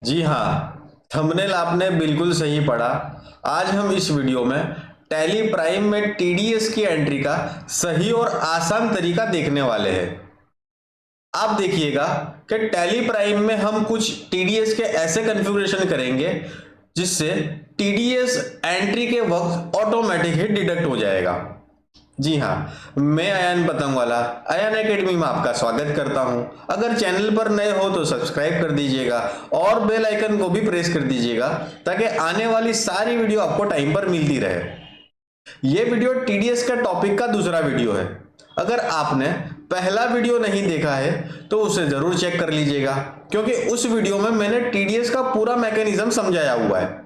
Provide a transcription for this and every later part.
जी हाँ, थंबनेल आपने बिल्कुल सही पढ़ा। आज हम इस वीडियो में टैली प्राइम में टीडीएस की एंट्री का सही और आसान तरीका देखने वाले हैं। आप देखिएगा कि टैली प्राइम में हम कुछ टीडीएस के ऐसे कॉन्फ़िगरेशन करेंगे जिससे टीडीएस एंट्री के वक्त ऑटोमेटिक ही डिडक्ट हो जाएगा। जी हाँ, मैं अयान पतंगवाला अयान एकेडमी में आपका स्वागत करता हूं। अगर चैनल पर नए हो तो सब्सक्राइब कर दीजिएगा और बेल आइकन को भी प्रेस कर दीजिएगा ताकि आने वाली सारी वीडियो आपको टाइम पर मिलती रहे। ये वीडियो टीडीएस का टॉपिक का दूसरा वीडियो है। अगर आपने पहला वीडियो नहीं देखा है तो उसे जरूर चेक कर लीजिएगा, क्योंकि उस वीडियो में मैंने टीडीएस का पूरा मैकेनिज्म समझाया हुआ है।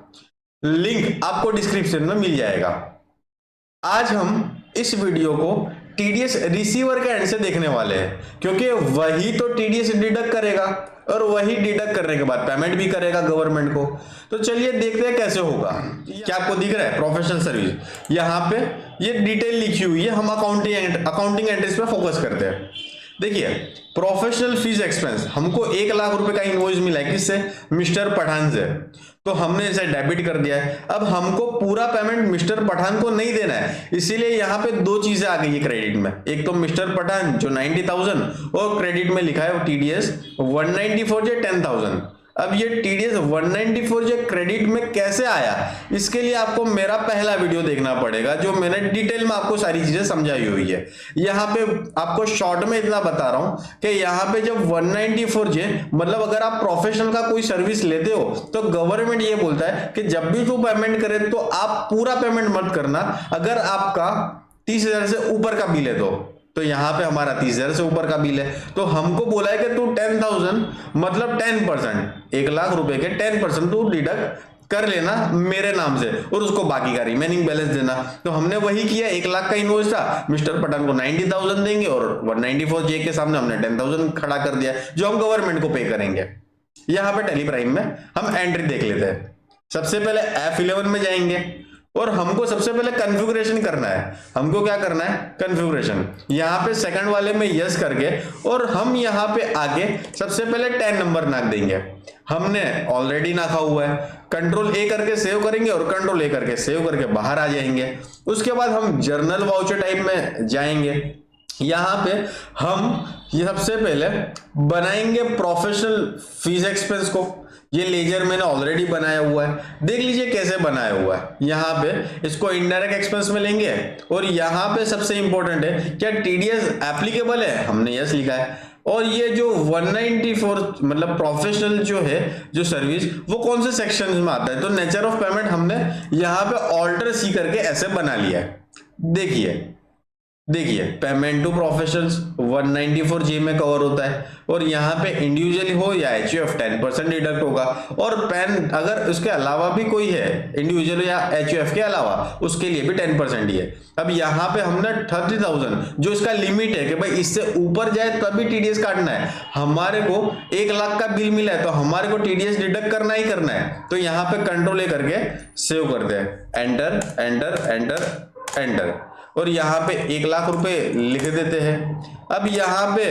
लिंक आपको डिस्क्रिप्शन में मिल जाएगा। आज हम इस वीडियो को टीडीएस रिसीवर के एंड से देखने वाले हैं, क्योंकि वही तो टीडीएस डिडक्ट करेगा और वही डिडक्ट करने के बाद पेमेंट भी करेगा गवर्नमेंट को। तो चलिए देखते हैं कैसे होगा। क्या आपको दिख रहा है प्रोफेशनल सर्विस? यहाँ पे ये डिटेल लिखी हुई है। हम अकाउंटिंग एंट्रीज पे फोकस करते हैं। देखिए, प्रोफेशनल फीस एक्सपेंस हमको 1 लाख रुपए का इनवॉइस मिला है। किससे? मिस्टर पठान से। तो हमने इसे डेबिट कर दिया है। अब हमको पूरा पेमेंट मिस्टर पठान को नहीं देना है, इसीलिए यहाँ पे दो चीजें आ गई है क्रेडिट में। एक तो मिस्टर पठान जो 90,000 और क्रेडिट में लिखा है टीडीएस 194 जो 10,000। अब ये टीडीएस 194 जो क्रेडिट में कैसे आया, इसके लिए आपको मेरा पहला वीडियो देखना पड़ेगा, जो मैंने डिटेल में आपको सारी चीजें समझाई हुई है। यहाँ पे आपको शॉर्ट में इतना बता रहा हूं कि यहाँ पे जब 194 जे मतलब अगर आप प्रोफेशनल का कोई सर्विस लेते हो तो गवर्नमेंट ये बोलता है कि जब भी तू पेमेंट करे तो आप पूरा पेमेंट मत करना अगर आपका 30,000 से ऊपर का बिल है तो यहाँ पे हमारा 30,000 से ऊपर का बिल है, तो हमको बोला है कि तू 10,000 मतलब 10%, 1 लाख रुपए के 10% तू डिडक्ट कर लेना मेरे नाम से और उसको बाकी का रिमेनिंग बैलेंस देना। तो हमने वही किया। 1 लाख का इनवॉइस था, मिस्टर पठान को 90,000 देंगे और 194 जे के सामने हमने 10,000 खड़ा कर दिया जो हम गवर्नमेंट को पे करेंगे। यहाँ पे टेली प्राइम में हम एंट्री देख लेते हैं। सबसे पहले F11 में जाएंगे और हमको सबसे पहले कॉन्फ़िगरेशन करना है। हमको क्या करना है? कॉन्फ़िगरेशन। यहाँ पे सेकंड वाले में यस करके और हम यहाँ पे आगे सबसे पहले 10 नंबर नाक देंगे। हमने ऑलरेडी नाखा हुआ है। कंट्रोल ए करके सेव करेंगे और कंट्रोल ए करके सेव करके बाहर आ जाएंगे। उसके बाद हम जर्नल वाउचर टाइप में जाएंगे। यहाँ पे हम ये सबसे पहले बनाएंगे प्रोफेशनल फीस एक्सपेंस को। ये लेजर मैंने ऑलरेडी बनाया हुआ है, देख लीजिए कैसे बनाया हुआ है। यहाँ पे इसको इनडायरेक्ट एक्सपेंस में लेंगे और यहाँ पे सबसे इंपॉर्टेंट है क्या टीडीएस एप्लीकेबल है, हमने यस लिखा है। और ये जो 194 मतलब प्रोफेशनल जो है जो सर्विस वो कौन से सेक्शन में आता है, तो नेचर ऑफ पेमेंट हमने यहाँ पे ऑल्टर सी करके ऐसे बना लिया है। देखिए पेमेंट टू प्रोफेशनल्स 194 जे में कवर होता है और यहाँ पे इंडिविजुअली हो या एचयूएफ 10% डिडक्ट होगा। और पैन अगर उसके अलावा भी कोई है इंडिविजुअल या एचयूएफ के अलावा उसके लिए भी 10% ही है। अब यहाँ पे हमने 30,000 जो इसका लिमिट है कि भाई इससे ऊपर जाए तभी टीडीएस काटना है। हमारे को 1 लाख का बिल मिला है तो हमारे को टीडीएस डिडक्ट करना ही करना है। तो यहाँ पे कंट्रोल ए करके सेव करते हैं, एंटर एंटर एंटर एंटर और यहाँ पे 1 लाख रुपए लिख देते हैं। अब यहाँ पे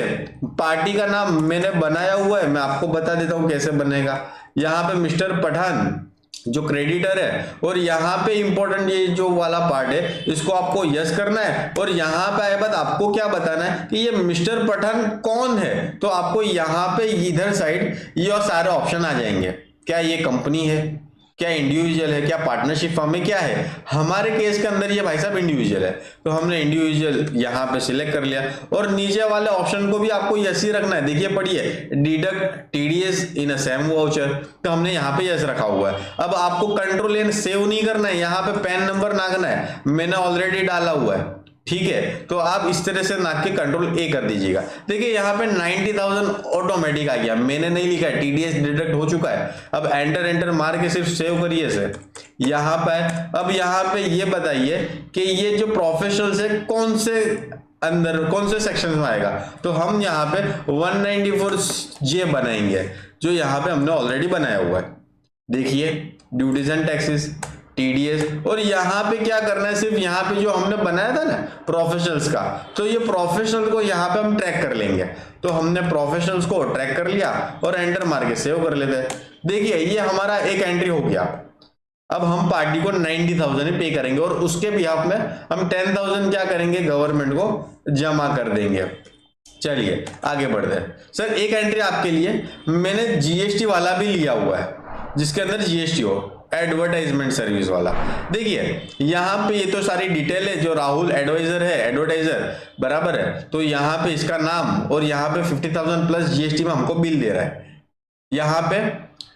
पार्टी का नाम मैंने बनाया हुआ है, मैं आपको बता देता हूँ कैसे बनेगा। यहाँ पे मिस्टर पठान जो क्रेडिटर है और यहाँ पे इंपॉर्टेंट ये जो वाला पार्ट है इसको आपको यस करना है और यहाँ पे आए बाद आपको क्या बताना है कि ये मिस्टर पठान कौन है। तो आपको यहाँ पे इधर साइड ये सारे ऑप्शन आ जाएंगे। क्या ये कंपनी है, क्या इंडिविजुअल है, क्या पार्टनरशिप फर्म है, क्या है। हमारे केस के अंदर ये भाई साहब इंडिविजुअल है, तो हमने इंडिविजुअल यहाँ पे सिलेक्ट कर लिया और नीचे वाले ऑप्शन को भी आपको यस ही रखना है। देखिए पढ़िए, डिडक्ट टीडीएस इन अ सेम वाउचर, तो हमने यहाँ पे यस रखा हुआ है। अब आपको कंट्रोल एन सेव नहीं करना है, यहाँ पे पैन नंबर नागना है, मैंने ऑलरेडी डाला हुआ है। ठीक है, तो आप इस तरह से नाक के कंट्रोल ए कर दीजिएगा। देखिए यहाँ पे 90,000 ऑटोमेटिक आ गया, मैंने नहीं लिखा है, टीडीएस डिडक्ट हो चुका है। अब एंटर एंटर मार के सिर्फ सेव करिए इसे। यहाँ पे अब यहाँ पे ये बताइए कि ये जो प्रोफेशनल से कौन से अंदर कौन से सेक्शन में आएगा। तो हम यहाँ पे 194 जे बनाएंगे जो यहाँ पे हमने ऑलरेडी बनाया हुआ है। देखिए ड्यूटीज एंड टैक्सेस टीडीएस। और यहाँ पे क्या करना है, सिर्फ यहाँ पे जो हमने बनाया था ना प्रोफेशनल्स का, तो ये प्रोफेशनल को यहाँ पे हम ट्रैक कर लेंगे। तो हमने प्रोफेशनल्स को ट्रैक कर लिया और एंटर मार के सेव कर लेते हैं। देखिए ये हमारा एक एंट्री हो गया। अब हम पार्टी को 90,000 ही पे करेंगे और उसके बिहाफ में हम 10,000 क्या करेंगे, गवर्नमेंट को जमा कर देंगे। चलिए आगे बढ़ते हैं। सर एक एंट्री आपके लिए मैंने जीएसटी वाला भी लिया हुआ है, जिसके अंदर जीएसटी हो, एडवर्टाइजमेंट सर्विस वाला। देखिए यहाँ पे ये तो सारी डिटेल है, जो राहुल एडवाइजर है, एडवर्टाइजर बराबर है, तो यहाँ पे इसका नाम और यहाँ पे 50,000 प्लस जीएसटी में हमको बिल दे रहा है। यहाँ पे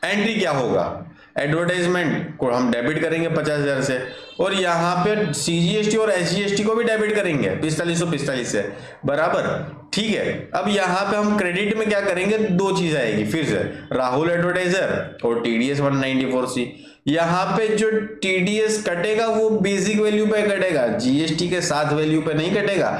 एंट्री क्या होगा, एडवर्टाइजमेंट को हम डेबिट करेंगे 50,000 से, और यहाँ पे सीजीएसटी और एसजीएसटी को भी डेबिट करेंगे 4545 से बराबर। ठीक है, अब यहाँ पे हम क्रेडिट में क्या करेंगे, दो चीज आएगी फिर से, राहुल एडवर्टाइजर और टीडीएस 194C। यहाँ पे जो टीडीएस कटेगा वो बेसिक वैल्यू पे कटेगा, जीएसटी के साथ वैल्यू पे नहीं कटेगा।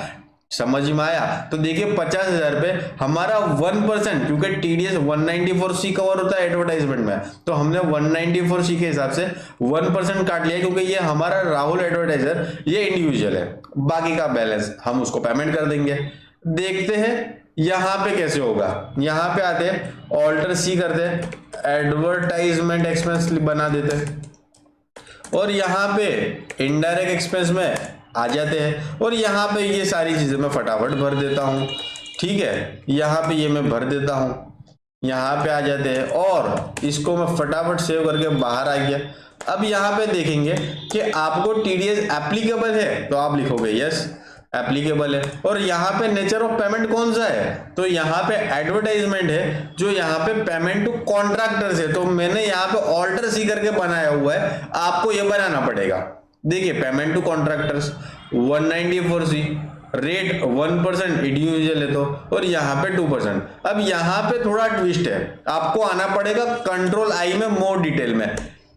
समझ में आया? तो देखिए 50,000 पे हमारा 1%, क्योंकि टीडीएस 194C कवर होता है एडवर्टाइजमेंट में, तो हमने 194C के हिसाब से 1% काट लिया, क्योंकि ये हमारा राहुल एडवर्टाइजर ये इंडिविजुअल है। बाकी का बैलेंस हम उसको पेमेंट कर देंगे। देखते हैं यहाँ पे कैसे होगा। यहाँ पे आते हैं, ऑल्टर सी करते हैं, एडवर्टाइजमेंट एक्सपेंस बना देते हैं, और यहाँ पे इनडायरेक्ट एक्सपेंस में आ जाते हैं, और यहाँ पे ये सारी चीजें मैं फटाफट भर देता हूँ। ठीक है, यहाँ पे ये मैं भर देता हूँ, यहाँ पे आ जाते हैं, और इसको मैं फटाफट सेव करके बाहर आ गया। अब यहाँ पे देखेंगे कि आपको टीडीएस एप्लीकेबल है, तो आप लिखोगे यस एप्लीकेबल है। और यहाँ पे नेचर ऑफ पेमेंट कौन सा है, तो यहाँ पे एडवर्टाइजमेंट है, जो यहाँ पे पेमेंट टू कॉन्ट्रैक्टर्स है, तो मैंने यहाँ पे ऑल्टर सी करके बनाया हुआ है, आपको ये बनाना पड़ेगा। देखिए payment to contractors 194C, rate 1% individual है तो, और यहाँ पे 2%। अब यहाँ पे थोड़ा ट्विस्ट है, आपको आना पड़ेगा कंट्रोल आई में मोर डिटेल में।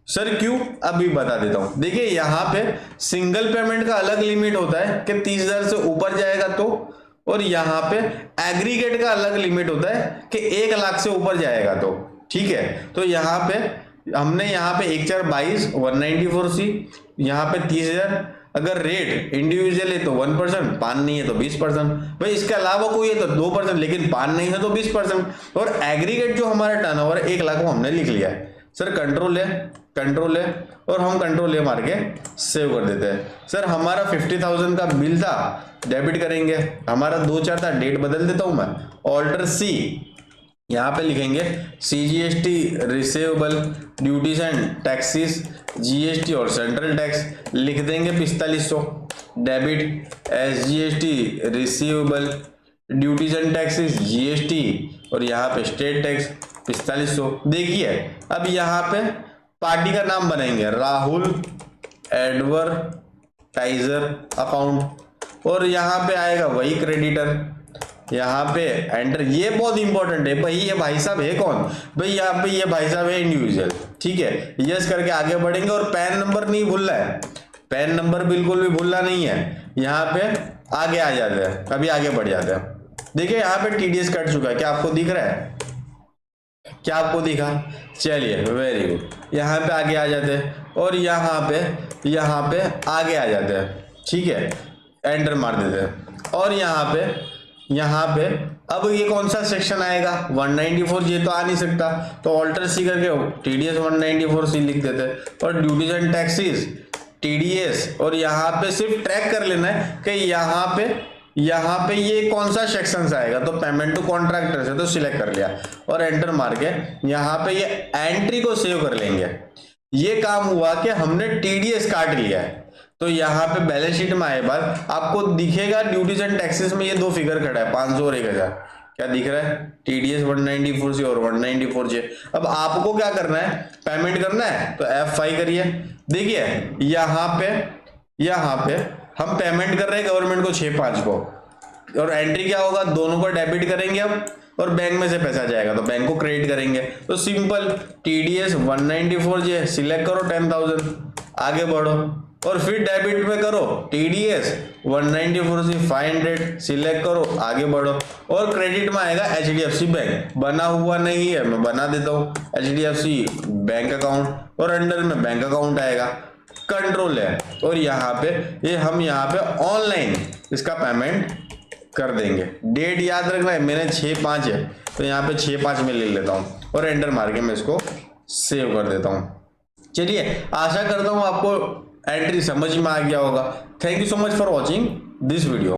सर क्यों, अभी बता देता हूं। देखिए यहाँ पे सिंगल पेमेंट का अलग लिमिट होता है कि 30,000 से ऊपर जाएगा तो, और यहाँ पे एग्रीगेट का अलग लिमिट होता है कि 1 लाख से ऊपर जाएगा तो। ठीक है, तो यहाँ पे हमने यहाँ पे 1/4/22 194C, यहाँ पे 30,000, अगर रेट इंडिविजुअल है तो 1%, पान नहीं है तो 20%, भाई इसके अलावा कोई है तो 2%, लेकिन पान नहीं है तो 20%, और एग्रीगेट जो हमारा टर्नओवर है 1 लाख वो हमने लिख लिया है। सर कंट्रोल है और हम कंट्रोल ए मार के सेव कर देते हैं। सर हमारा 50,000 का बिल था, डेबिट करेंगे, हमारा 2/4 था, डेट बदल देता हूं मैं, ऑल्टर सी, यहाँ पे लिखेंगे CGST receivable, duties and taxes, GST और सेंट्रल टैक्स लिख देंगे 4500, debit SGST receivable, duties and taxes GST, और यहाँ पे स्टेट टैक्स 4500। देखिए अब यहाँ पे पार्टी का नाम बनाएंगे राहुल एडवर्टाइजर अकाउंट, और यहाँ पे आएगा वही क्रेडिटर, यहाँ पे एंटर। ये बहुत इंपॉर्टेंट है भाई, ये भाई साहब है कौन, भाई यहाँ पे ये भाई साहब है इंडिविजुअल। ठीक है, यस करके आगे बढ़ेंगे, और पैन नंबर नहीं भूलना है, पैन नंबर बिल्कुल भी भूलना नहीं है। यहाँ पे आगे आ जाते हैं, अभी आगे बढ़ जाते हैं। देखिए यहाँ पे टीडीएस कट चुका है, क्या आपको दिख रहा है, क्या आपको दिखा? चलिए वेरी गुड, यहाँ पे आगे आ जाते हैं, और यहाँ पे आगे आ जाते हैं। ठीक है, एंटर मार देते हैं, और यहाँ पे अब ये कौन सा सेक्शन आएगा, 194, ये तो आ नहीं सकता, तो ऑल्टर सी करके टीडीएस 194C लिख देते हैं, और ड्यूटीज एंड टैक्सेस टीडीएस, और यहाँ पे सिर्फ ट्रैक कर लेना है कि यहाँ पे ये कौन सा सेक्शन आएगा, तो पेमेंट टू कॉन्ट्रैक्टर से तो सिलेक्ट कर लिया, और एंटर मार के यहाँ पे ये एंट्री को सेव कर लेंगे। ये काम हुआ कि हमने टीडीएस काट लिया है, तो यहाँ पे बैलेंस शीट में आए बाद आपको दिखेगा ड्यूटीज एंड टैक्सेस में ये दो फिगर खड़ा है, 500 और 1000, क्या दिख रहा है, टीडीएस 194C और 194J। अब आपको क्या करना है, पेमेंट करना है, तो F5 करिए। देखिए यहाँ पे हम पेमेंट कर रहे हैं गवर्नमेंट को 6/5 को, और एंट्री क्या होगा, दोनों को डेबिट करेंगे अब, और बैंक में से पैसा जाएगा तो बैंक को क्रेडिट करेंगे। तो सिंपल टीडीएस 194J सिलेक्ट करो 10,000, आगे बढ़ो, और फिर डेबिट में करो टीडीएस 194C 500 सिलेक्ट करो, आगे बढ़ो, और क्रेडिट में आएगा एचडीएफसी बैंक, बना हुआ नहीं है मैं बना देता हूँ एचडीएफसी बैंक अकाउंट, और अंडर में बैंक अकाउंट आएगा। कंट्रोल है और यहाँ पे ये हम यहाँ पे ऑनलाइन इसका पेमेंट कर देंगे। डेट याद रखना है, मैंने 6/5 है तो यहाँ पे 6/5 में ले लेता हूँ और एंटर मार के मैं इसको सेव कर देता हूँ। चलिए, आशा करता हूँ आपको एंट्री समझ में आ गया होगा। Thank you so much for watching this video.